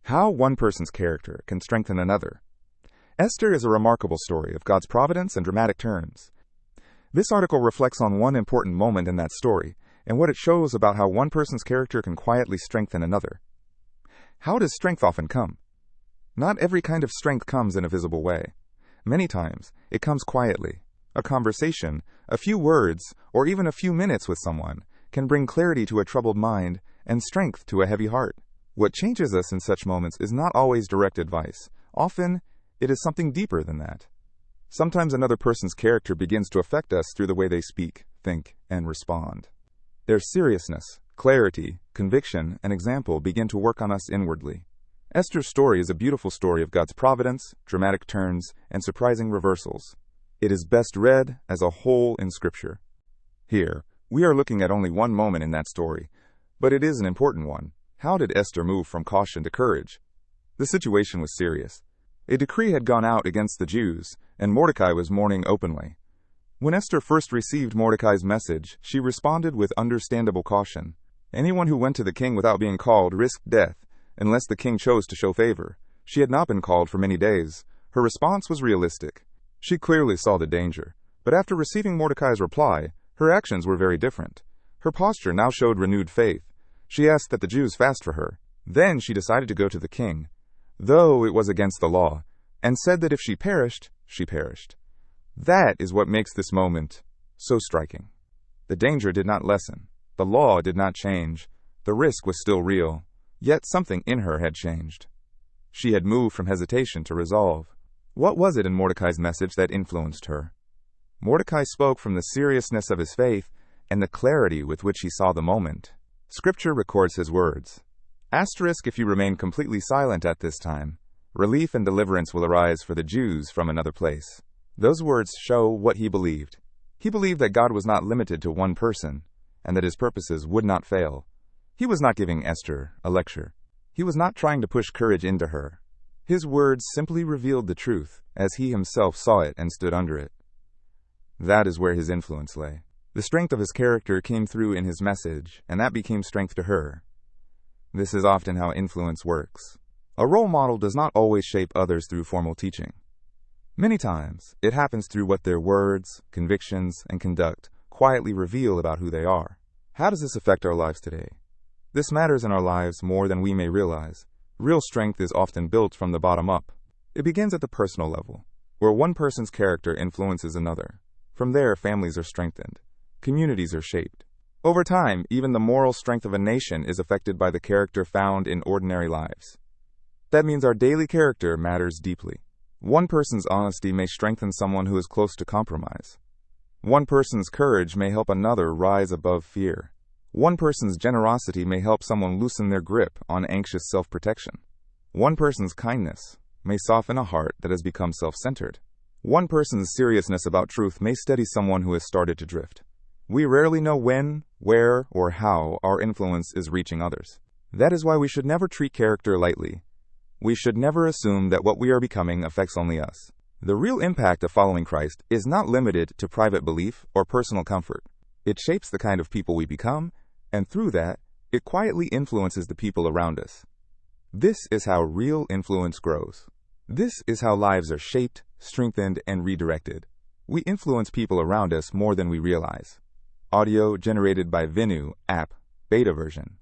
How one person's character can strengthen another. Esther is a remarkable story of God's providence and dramatic turns. This article reflects on one important moment in that story and what it shows about how one person's character can quietly strengthen another. How does strength often come? Not every kind of strength comes in a visible way. Many times, it comes quietly. A conversation, a few words, or even a few minutes with someone can bring clarity to a troubled mind and strength to a heavy heart. What changes us in such moments is not always direct advice. Often, it is something deeper than that. Sometimes another person's character begins to affect us through the way they speak, think, and respond. Their seriousness, clarity, conviction, and example begin to work on us inwardly. Esther's story is a beautiful story of God's providence, dramatic turns, and surprising reversals. It is best read as a whole in Scripture. Here, we are looking at only one moment in that story, but it is an important one. How did Esther move from caution to courage? The situation was serious. A decree had gone out against the Jews, and Mordecai was mourning openly. When Esther first received Mordecai's message, she responded with understandable caution. Anyone who went to the king without being called risked death, unless the king chose to show favor. She had not been called for many days. Her response was realistic. She clearly saw the danger. But after receiving Mordecai's reply, her actions were very different. Her posture now showed renewed faith. She asked that the Jews fast for her. Then she decided to go to the king, though it was against the law, and said that if she perished, she perished. That is what makes this moment so striking. The danger did not lessen. The law did not change. The risk was still real. Yet something in her had changed. She had moved from hesitation to resolve. What was it in Mordecai's message that influenced her? Mordecai spoke from the seriousness of his faith and the clarity with which he saw the moment. Scripture records his words. Asterisk, if you remain completely silent at this time, relief and deliverance will arise for the Jews from another place. Those words show what he believed. He believed that God was not limited to one person, and that his purposes would not fail. He was not giving Esther a lecture. He was not trying to push courage into her. His words simply revealed the truth, as he himself saw it and stood under it. That is where his influence lay. The strength of his character came through in his message, and that became strength to her. This is often how influence works. A role model does not always shape others through formal teaching. Many times, it happens through what their words, convictions, and conduct quietly reveal about who they are. How does this affect our lives today? This matters in our lives more than we may realize. Real strength is often built from the bottom up. It begins at the personal level, where one person's character influences another. From there, families are strengthened. Communities are shaped. Over time, even the moral strength of a nation is affected by the character found in ordinary lives. That means our daily character matters deeply. One person's honesty may strengthen someone who is close to compromise. One person's courage may help another rise above fear. One person's generosity may help someone loosen their grip on anxious self-protection. One person's kindness may soften a heart that has become self-centered. One person's seriousness about truth may steady someone who has started to drift. We rarely know when, where, or how our influence is reaching others. That is why we should never treat character lightly. We should never assume that what we are becoming affects only us. The real impact of following Christ is not limited to private belief or personal comfort. It shapes the kind of people we become, and through that, it quietly influences the people around us. This is how real influence grows. This is how lives are shaped, strengthened, and redirected. We influence people around us more than we realize. Audio generated by Vinu app, beta version.